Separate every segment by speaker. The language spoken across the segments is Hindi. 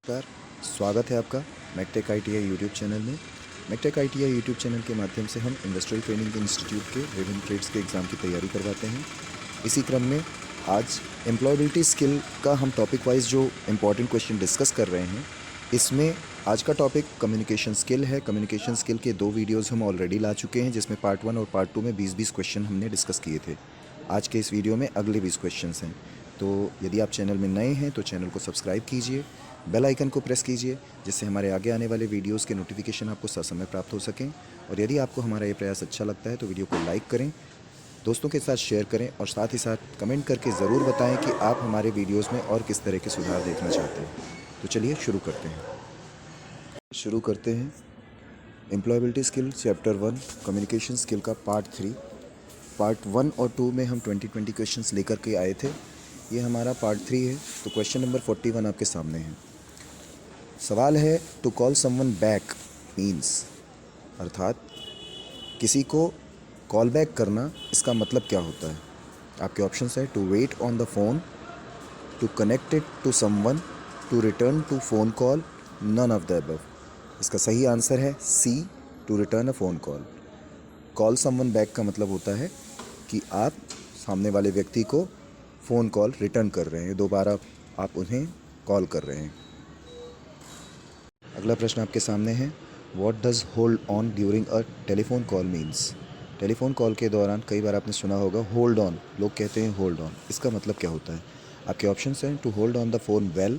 Speaker 1: नमस्कार, स्वागत है आपका मैकटेक आईटीआई यूट्यूब चैनल में। मैकटेक आईटीआई यूट्यूब चैनल के माध्यम से हम इंडस्ट्रियल ट्रेनिंग इंस्टीट्यूट के विभिन्न ट्रेड्स के एग्ज़ाम की तैयारी करवाते हैं। इसी क्रम में आज एम्प्लॉयबिलिटी स्किल का हम टॉपिक वाइज जो इम्पॉर्टेंट क्वेश्चन डिस्कस कर रहे हैं, इसमें आज का टॉपिक कम्युनिकेशन स्किल है। कम्युनिकेशन स्किल के 2 वीडियोज़ हम ऑलरेडी ला चुके हैं, जिसमें पार्ट 1 और पार्ट 2 में 20-20 क्वेश्चन हमने डिस्कस किए थे। आज के इस वीडियो में अगले 20 क्वेश्चंस हैं। तो यदि आप चैनल में नए हैं तो चैनल को सब्सक्राइब कीजिए, बेल आइकन को प्रेस कीजिए, जिससे हमारे आगे आने वाले वीडियोस के नोटिफिकेशन आपको ससमय प्राप्त हो सकें। और यदि आपको हमारा ये प्रयास अच्छा लगता है तो वीडियो को लाइक करें, दोस्तों के साथ शेयर करें और साथ ही साथ कमेंट करके ज़रूर बताएं कि आप हमारे वीडियोस में और किस तरह के सुधार देखना चाहते हैं। तो चलिए शुरू करते हैं employability skill chapter 1 communication skill का पार्ट 3। पार्ट 1 और 2 में हम 20-20 क्वेश्चंस लेकर के आए थे। ये हमारा पार्ट 3 है। तो क्वेश्चन नंबर 41 आपके सामने है। सवाल है, to call someone back means, अर्थात किसी को कॉल बैक करना, इसका मतलब क्या होता है। आपके ऑप्शंस है, to wait on the phone, to connect it to someone, to return to phone call, none of the above. इसका सही आंसर है C, to return a phone call. Call someone back का मतलब होता है कि आप सामने वाले व्यक्ति को फ़ोन कॉल रिटर्न कर रहे हैं, दोबारा आप उन्हें कॉल कर रहे हैं। अगला प्रश्न आपके सामने है, what does hold on during a telephone call means. Telephone call के दौरान कई बार आपने सुना होगा होल्ड ऑन, लोग कहते हैं होल्ड ऑन, इसका मतलब क्या होता है। आपके ऑप्शंस हैं, to hold on the phone well,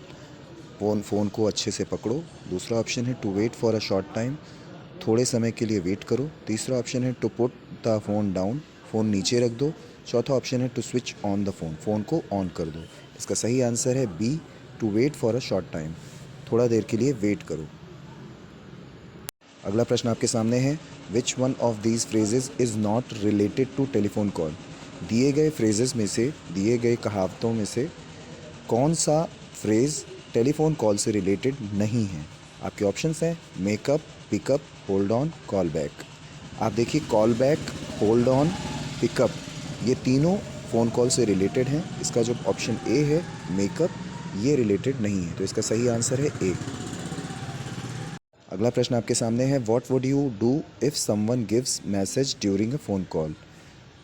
Speaker 1: phone को अच्छे से पकड़ो। दूसरा ऑप्शन है, to wait for a short time, थोड़े समय के लिए वेट करो। तीसरा ऑप्शन है, to put the phone down, phone नीचे रख दो। चौथा ऑप्शन है, to switch on the phone, phone को ऑन कर दो। इसका सही आंसर है B, to wait for a short time, थोड़ा देर के लिए वेट करो। अगला प्रश्न आपके सामने है, which one of these phrases is not related to telephone call. दिए गए फ्रेजेस में से, दिए गए कहावतों में से कौन सा फ्रेज़ टेलीफोन कॉल से रिलेटेड नहीं है। आपके ऑप्शंस हैं, makeup, pickup, hold on, call back. आप देखिए, call back, hold on, pickup, ये तीनों फ़ोन कॉल से रिलेटेड हैं। इसका जो ऑप्शन ए है मेकअप, ये रिलेटेड नहीं है, तो इसका सही आंसर है ए। अगला प्रश्न आपके सामने है, what would you do if someone gives message during a phone call.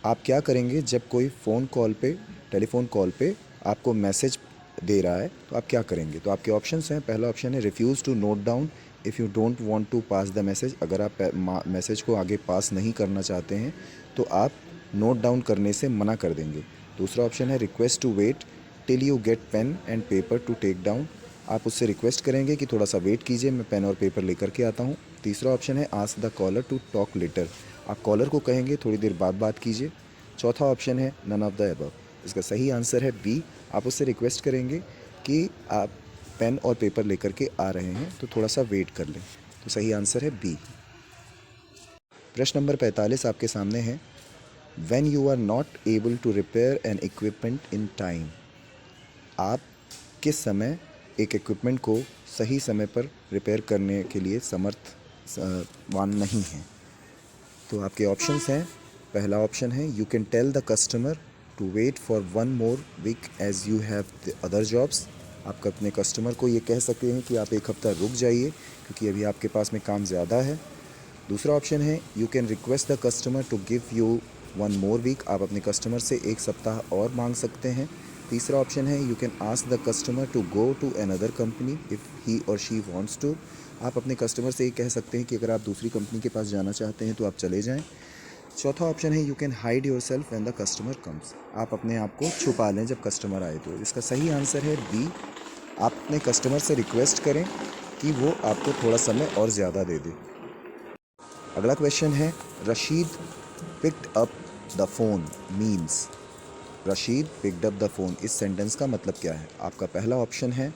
Speaker 1: आप क्या करेंगे जब कोई फ़ोन कॉल पे, टेलीफोन कॉल पे आपको मैसेज दे रहा है, तो आप क्या करेंगे। तो आपके ऑप्शंस हैं, पहला ऑप्शन है, refuse to note down if you don't want to pass the message. अगर आप मैसेज को आगे पास नहीं करना चाहते हैं तो आप नोट डाउन करने से मना कर देंगे। दूसरा ऑप्शन है, request to wait till you get pen and paper to take down. आप उससे रिक्वेस्ट करेंगे कि थोड़ा सा वेट कीजिए, मैं पेन और पेपर लेकर के आता हूँ। तीसरा ऑप्शन है, ask the caller to talk later. आप कॉलर को कहेंगे थोड़ी देर बाद बात कीजिए। चौथा ऑप्शन है, नन ऑफ द अबव। इसका सही आंसर है बी, आप उससे रिक्वेस्ट करेंगे कि आप पेन और पेपर लेकर के आ रहे हैं तो थोड़ा सा वेट कर लें। तो सही आंसर है बी। प्रश्न नंबर 45 आपके सामने है, when you are not able to repair an equipment in time. आप किस समय एक इक्विपमेंट को सही समय पर रिपेयर करने के लिए समर्थवान नहीं हैं। तो आपके ऑप्शंस हैं, पहला ऑप्शन है, you can tell the customer to wait for 1 more week as you have the other jobs. आप अपने कस्टमर को ये कह सकते हैं कि आप एक हफ्ता रुक जाइए क्योंकि अभी आपके पास में काम ज़्यादा है। दूसरा ऑप्शन है, you can request the customer to give you 1 more week. आप अपने कस्टमर से एक सप्ताह और मांग सकते हैं। तीसरा ऑप्शन है, you can ask the customer to go to another company if he or she wants to. आप अपने कस्टमर से ये कह सकते हैं कि अगर आप दूसरी कंपनी के पास जाना चाहते हैं तो आप चले जाएं। चौथा ऑप्शन है, you can hide your self when the customer comes. आप अपने आप को छुपा लें जब कस्टमर आए। तो इसका सही आंसर है बी, आप अपने कस्टमर से रिक्वेस्ट करें कि वो आपको थोड़ा समय और ज़्यादा दे दे। अगला क्वेश्चन है, Rashid picked up the phone means. Rashid picked up the phone, इस सेंटेंस का मतलब क्या है। आपका पहला ऑप्शन है,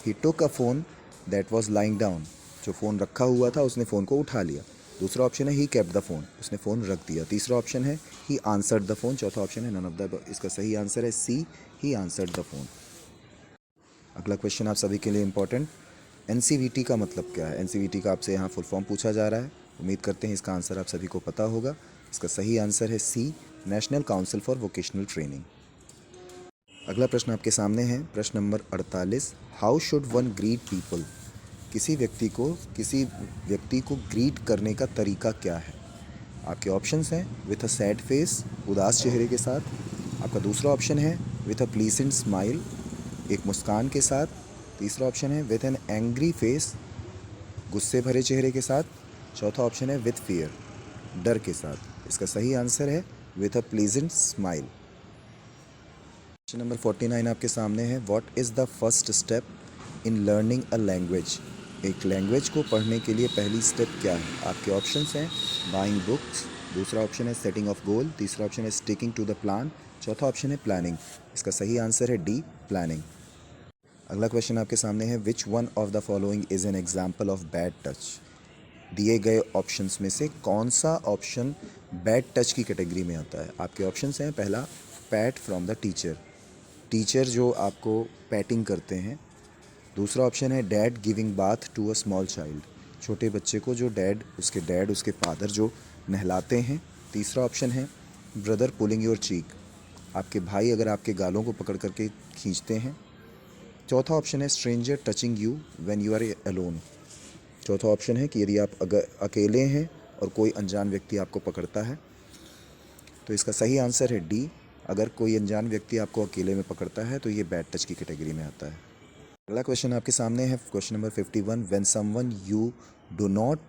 Speaker 1: he took a phone that was lying down. जो फ़ोन रखा हुआ था उसने फ़ोन को उठा लिया। दूसरा ऑप्शन है, ही केप्ट द फ़ोन, उसने फ़ोन रख दिया। तीसरा ऑप्शन है, ही आंसर्ड द फ़ोन। चौथा ऑप्शन है, नन ऑफ द। इसका सही आंसर है सी, ही आंसर्ड द फ़ोन। अगला क्वेश्चन आप सभी के लिए इंपॉर्टेंट, एनसीवीटी का मतलब क्या है। एनसीवीटी का आपसे यहाँ फुल फॉर्म पूछा जा रहा है। उम्मीद करते हैं इसका आंसर आप सभी को पता होगा। इसका सही आंसर है C, national council for vocational training. अगला प्रश्न आपके सामने है, प्रश्न number 48। How should one greet people? किसी व्यक्ति को ग्रीट करने का तरीका क्या है? आपके ऑप्शंस हैं विथ अ सैड फेस, उदास चेहरे के साथ। आपका दूसरा ऑप्शन है विथ अ प्लीजेंट स्माइल, एक मुस्कान के साथ। तीसरा ऑप्शन है विथ एन एंग्री फेस, गुस्से भरे चेहरे के साथ। चौथा ऑप्शन है विथ फियर, डर के साथ। इसका सही आंसर है with a pleasant smile. Question number 49 आपके सामने है, what is the first step in learning a language? एक लैंग्वेज को पढ़ने के लिए पहली स्टेप क्या है? आपके ऑप्शंस हैं बाइंग बुक्स, दूसरा ऑप्शन है सेटिंग ऑफ गोल, तीसरा ऑप्शन है स्टिकिंग टू द प्लान, चौथा ऑप्शन है प्लानिंग। इसका सही आंसर है डी, प्लानिंग। अगला क्वेश्चन आपके सामने है, which one of the following is an example of bad touch? दिए गए ऑप्शंस में से कौन सा ऑप्शन बैड टच की कैटेगरी में आता है? आपके ऑप्शंस हैं, पहला pat from the teacher, teacher जो आपको पैटिंग करते हैं। दूसरा ऑप्शन है dad giving bath to a small child, छोटे बच्चे को जो डैड उसके फादर जो नहलाते हैं। तीसरा ऑप्शन है ब्रदर पुलिंग योर चीक, आपके भाई अगर आपके गालों को पकड़ करके खींचते हैं। चौथा ऑप्शन है stranger touching you when you are alone, चौथा ऑप्शन है कि यदि आप अगर अकेले हैं और कोई अनजान व्यक्ति आपको पकड़ता है। तो इसका सही आंसर है डी, अगर कोई अनजान व्यक्ति आपको अकेले में पकड़ता है तो ये बैड टच की कैटेगरी में आता है। अगला क्वेश्चन आपके सामने है, question number 51। When someone you do not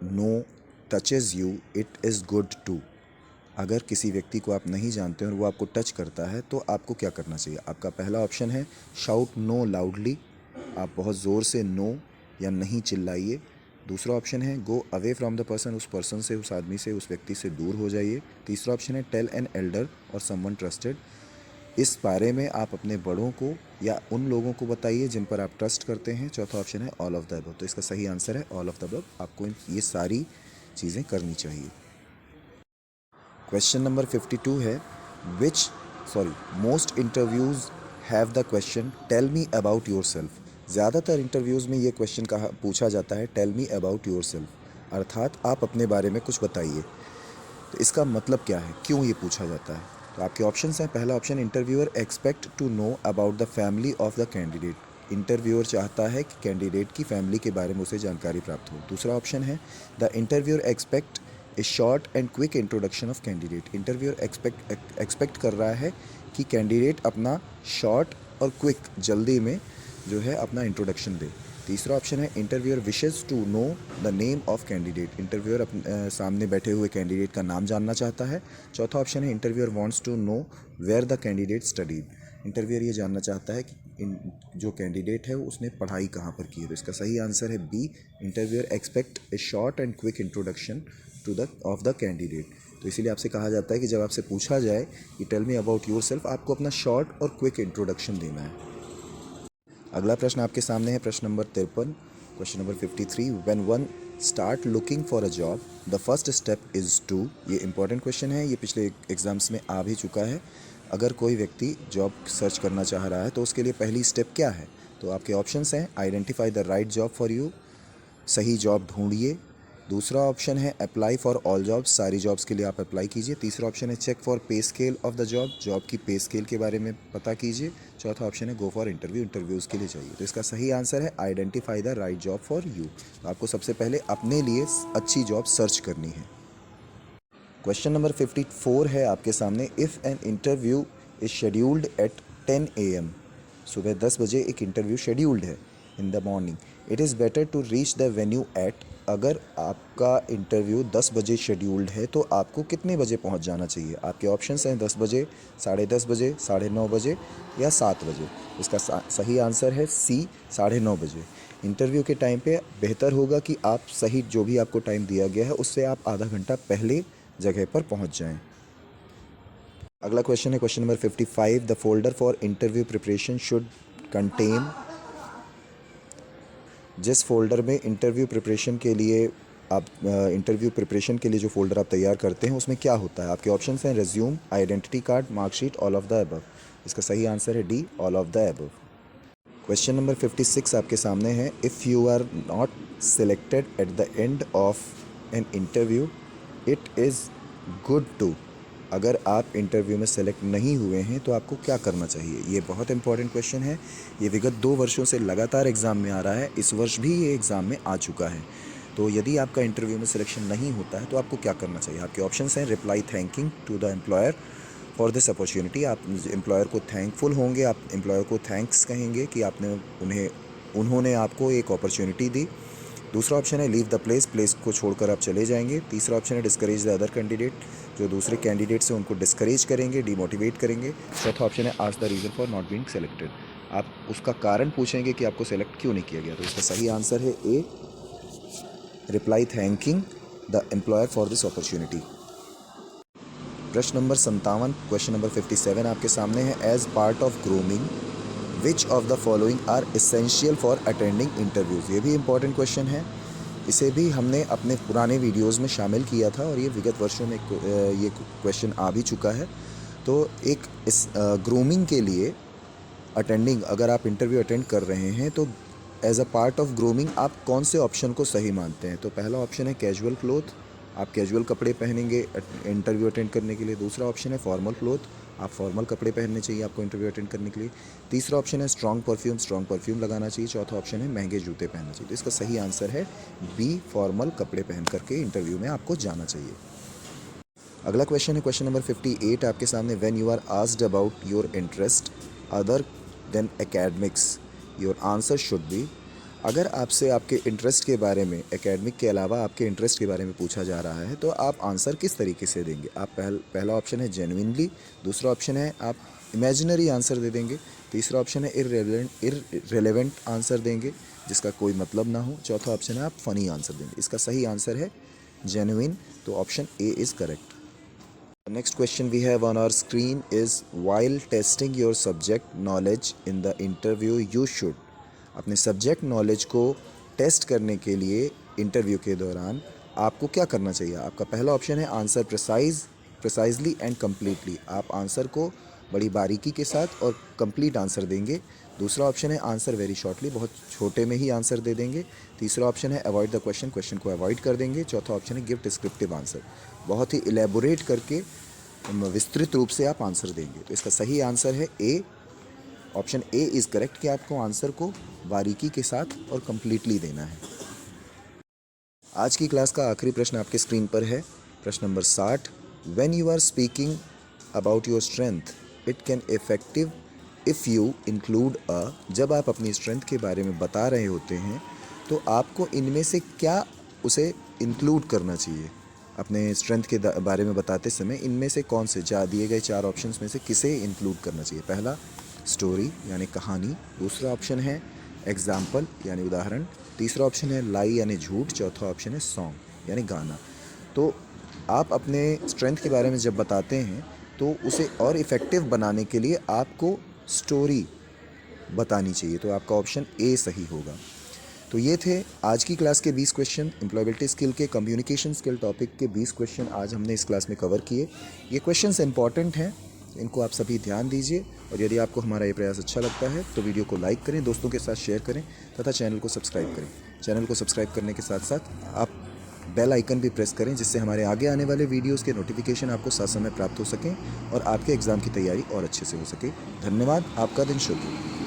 Speaker 1: know touches you it is good to? अगर किसी व्यक्ति को आप नहीं जानते और वो आपको टच करता है तो आपको क्या करना चाहिए? आपका पहला ऑप्शन है शाउट नो लाउडली, आप बहुत ज़ोर से नो या नहीं चिल्लाइए। दूसरा ऑप्शन है go away from the person, उस पर्सन से, उस आदमी से, उस व्यक्ति से दूर हो जाइए। तीसरा ऑप्शन है टेल एन एल्डर और समवन ट्रस्टेड, इस बारे में आप अपने बड़ों को या उन लोगों को बताइए जिन पर आप ट्रस्ट करते हैं। चौथा ऑप्शन है ऑल ऑफ द अबव, तो इसका सही आंसर है ऑल ऑफ द अबव, आपको ये सारी चीज़ें करनी चाहिए। क्वेश्चन नंबर 52 है, most interviews have the question tell me about yourself. ज़्यादातर इंटरव्यूज़ में ये क्वेश्चन पूछा जाता है tell me about yourself, अर्थात आप अपने बारे में कुछ बताइए। तो इसका मतलब क्या है, क्यों ये पूछा जाता है? तो आपके ऑप्शंस हैं, पहला option interviewer expect to know about the family of the candidate, interviewer चाहता है कि कैंडिडेट की फैमिली के बारे में उसे जानकारी प्राप्त हो। दूसरा ऑप्शन है the interviewer expect a short and quick introduction of candidate, interviewer expect कर रहा है कि कैंडिडेट अपना शॉर्ट और क्विक, जल्दी में जो है अपना इंट्रोडक्शन दे। तीसरा ऑप्शन है interviewer wishes to know the name of candidate, interviewer सामने बैठे हुए कैंडिडेट का नाम जानना चाहता है। चौथा ऑप्शन है interviewer wants to know where the candidate studied, interviewer ये जानना चाहता है कि जो कैंडिडेट है उसने पढ़ाई कहाँ पर की है। तो इसका सही आंसर है B, interviewer expect a short and quick introduction of the candidate. तो इसीलिए आपसे कहा जाता है कि जब आपसे पूछा जाए कि tell me about yourself, आपको अपना शॉर्ट और क्विक इंट्रोडक्शन देना है। अगला प्रश्न आपके सामने है, प्रश्न नंबर 53, question number 53। When one start looking for a job the first step is to, ये इंपॉर्टेंट क्वेश्चन है, ये पिछले एग्जाम्स में आ भी चुका है। अगर कोई व्यक्ति जॉब सर्च करना चाह रहा है तो उसके लिए पहली स्टेप क्या है? तो आपके ऑप्शंस हैं identify the right job for you, सही जॉब ढूंढिए। दूसरा ऑप्शन है अप्लाई फॉर ऑल जॉब्स, सारी जॉब्स के लिए आप अप्लाई कीजिए। तीसरा ऑप्शन है check for pay scale of the job, job की पे स्केल के बारे में पता कीजिए। चौथा ऑप्शन है गो फॉर इंटरव्यू, इंटरव्यूज़ के लिए चाहिए। तो इसका सही आंसर है identify the right job for you. तो आपको सबसे पहले अपने लिए अच्छी जॉब सर्च करनी है। क्वेश्चन नंबर 54 है आपके सामने, if an interview is scheduled at 10 AM, सुबह 10 बजे एक इंटरव्यू शेड्यूल्ड है in the morning, it is better to reach the venue at, अगर आपका इंटरव्यू 10 बजे शेड्यूल्ड है तो आपको कितने बजे पहुंच जाना चाहिए? आपके ऑप्शंस हैं 10 बजे, 10:30 बजे, 9:30 बजे या 7 बजे। इसका सही आंसर है सी, 9:30 बजे। इंटरव्यू के टाइम पे बेहतर होगा कि आप सही जो भी आपको टाइम दिया गया है उससे आप आधा घंटा पहले जगह पर पहुंच जाएं। अगला क्वेश्चन है question number 55। The folder for interview preparation should contain, जिस फोल्डर में इंटरव्यू प्रिपरेशन के लिए जो फोल्डर आप तैयार करते हैं उसमें क्या होता है? आपके ऑप्शंस हैं resume, identity card, marksheet, all of the above. इसका सही आंसर है D, all of the above. Question number 56 आपके सामने है, if you are not selected at the end of an interview it is good to, अगर आप इंटरव्यू में सेलेक्ट नहीं हुए हैं तो आपको क्या करना चाहिए। ये बहुत इंपॉर्टेंट क्वेश्चन है। ये विगत 2 वर्षों से लगातार एग्ज़ाम में आ रहा है, इस वर्ष भी ये एग्ज़ाम में आ चुका है। तो यदि आपका इंटरव्यू में सिलेक्शन नहीं होता है तो आपको क्या करना चाहिए। आपके ऑप्शंस हैं, reply thanking to the employer for this opportunity. आप एम्प्लॉयर को थैंकफुल होंगे, आप एम्प्लॉयर को थैंक्स कहेंगे कि उन्होंने आपको एक अपॉर्चुनिटी दी। दूसरा ऑप्शन है लीव द प्लेस, प्लेस को छोड़कर आप चले जाएंगे। तीसरा ऑप्शन है डिस्करेज द अदर कैंडिडेट, जो दूसरे कैंडिडेट से उनको डिस्करेज करेंगे, डिमोटिवेट करेंगे। चौथा ऑप्शन है ask the reason for not being selected, आप उसका कारण पूछेंगे कि आपको सेलेक्ट क्यों नहीं किया गया। तो इसका सही आंसर है A, reply thanking the employer for this opportunity. प्रश्न नंबर 57, क्वेश्चन नंबर 57 आपके सामने है। As part of grooming which of the following are essential for attending interviews. ये भी इंपॉर्टेंट क्वेश्चन है, इसे भी हमने अपने पुराने वीडियोस में शामिल किया था और ये विगत वर्षों में ये क्वेश्चन आ भी चुका है। तो एक इस ग्रूमिंग के लिए अगर आप इंटरव्यू अटेंड कर रहे हैं तो as a part of grooming आप कौन से ऑप्शन को सही मानते हैं। तो पहला ऑप्शन है कैजुअल क्लोथ, आप कैजुअल कपड़े पहनेंगे इंटरव्यू अटेंड करने के लिए। दूसरा ऑप्शन है फॉर्मल क्लोथ, आप फॉर्मल कपड़े पहनने चाहिए आपको इंटरव्यू अटेंड करने के लिए। तीसरा ऑप्शन है स्ट्रॉन्ग परफ्यूम लगाना चाहिए। चौथा ऑप्शन है महंगे जूते पहनना चाहिए। तो इसका सही आंसर है बी, फॉर्मल कपड़े पहन करके इंटरव्यू में आपको जाना चाहिए। अगला क्वेश्चन है क्वेश्चन नंबर 58 आपके सामने। When you are asked about your interest other than academics your answer should be. अगर आपसे आपके इंटरेस्ट के बारे में, एकेडमिक के अलावा आपके इंटरेस्ट के बारे में पूछा जा रहा है तो आप आंसर किस तरीके से देंगे। आप पहला ऑप्शन है जेन्युइनली, दूसरा ऑप्शन है आप इमेजिनरी आंसर दे देंगे, तीसरा ऑप्शन है इररेलेवेंट आंसर देंगे जिसका कोई मतलब ना हो, चौथा ऑप्शन है आप फ़नी आंसर देंगे। इसका सही आंसर है जेन्युइन, तो option A is correct. Next question we have on our screen is while testing your subject knowledge in the interview you should। अपने सब्जेक्ट नॉलेज को टेस्ट करने के लिए इंटरव्यू के दौरान आपको क्या करना चाहिए। आपका पहला ऑप्शन है आंसर प्रिसाइजली एंड कम्प्लीटली, आप आंसर को बड़ी बारीकी के साथ और कंप्लीट आंसर देंगे। दूसरा ऑप्शन है आंसर वेरी शॉर्टली, बहुत छोटे में ही आंसर दे देंगे। तीसरा ऑप्शन है अवॉइड द क्वेश्चन को अवॉइड कर देंगे। चौथा ऑप्शन है गिव डिस्क्रिप्टिव आंसर, बहुत ही इलेबोरेट करके विस्तृत रूप से आप आंसर देंगे। तो इसका सही आंसर है ए, ऑप्शन ए इज़ करेक्ट कि आपको आंसर को बारीकी के साथ और कंप्लीटली देना है। आज की क्लास का आखिरी प्रश्न आपके स्क्रीन पर है, प्रश्न नंबर 60। When you are speaking about your strength it can effective if you include a. जब आप अपनी स्ट्रेंथ के बारे में बता रहे होते हैं तो आपको इनमें से क्या उसे इंक्लूड करना चाहिए। अपने स्ट्रेंथ के बारे में बताते समय इनमें से कौन से दिए गए 4 ऑप्शंस में से किसे इंक्लूड करना चाहिए। पहला स्टोरी यानी कहानी, दूसरा ऑप्शन है एग्जाम्पल यानी उदाहरण, तीसरा ऑप्शन है लाई यानी झूठ, चौथा ऑप्शन है सॉन्ग यानी गाना। तो आप अपने स्ट्रेंथ के बारे में जब बताते हैं तो उसे और इफ़ेक्टिव बनाने के लिए आपको स्टोरी बतानी चाहिए। तो आपका ऑप्शन ए सही होगा। तो ये थे आज की क्लास के 20 क्वेश्चन, एम्प्लॉयबिलिटी स्किल के कम्युनिकेशन स्किल टॉपिक के 20 क्वेश्चन आज हमने इस क्लास में कवर किए। ये क्वेश्चंस इंपॉर्टेंट हैं, इनको आप सभी ध्यान दीजिए और यदि आपको हमारा ये प्रयास अच्छा लगता है तो वीडियो को लाइक करें, दोस्तों के साथ शेयर करें तथा चैनल को सब्सक्राइब करें। चैनल को सब्सक्राइब करने के साथ साथ आप बेल आइकन भी प्रेस करें जिससे हमारे आगे आने वाले वीडियोस के नोटिफिकेशन आपको ससमय प्राप्त हो सकें और आपके एग्ज़ाम की तैयारी और अच्छे से हो सके। धन्यवाद, आपका दिन शुभ हो।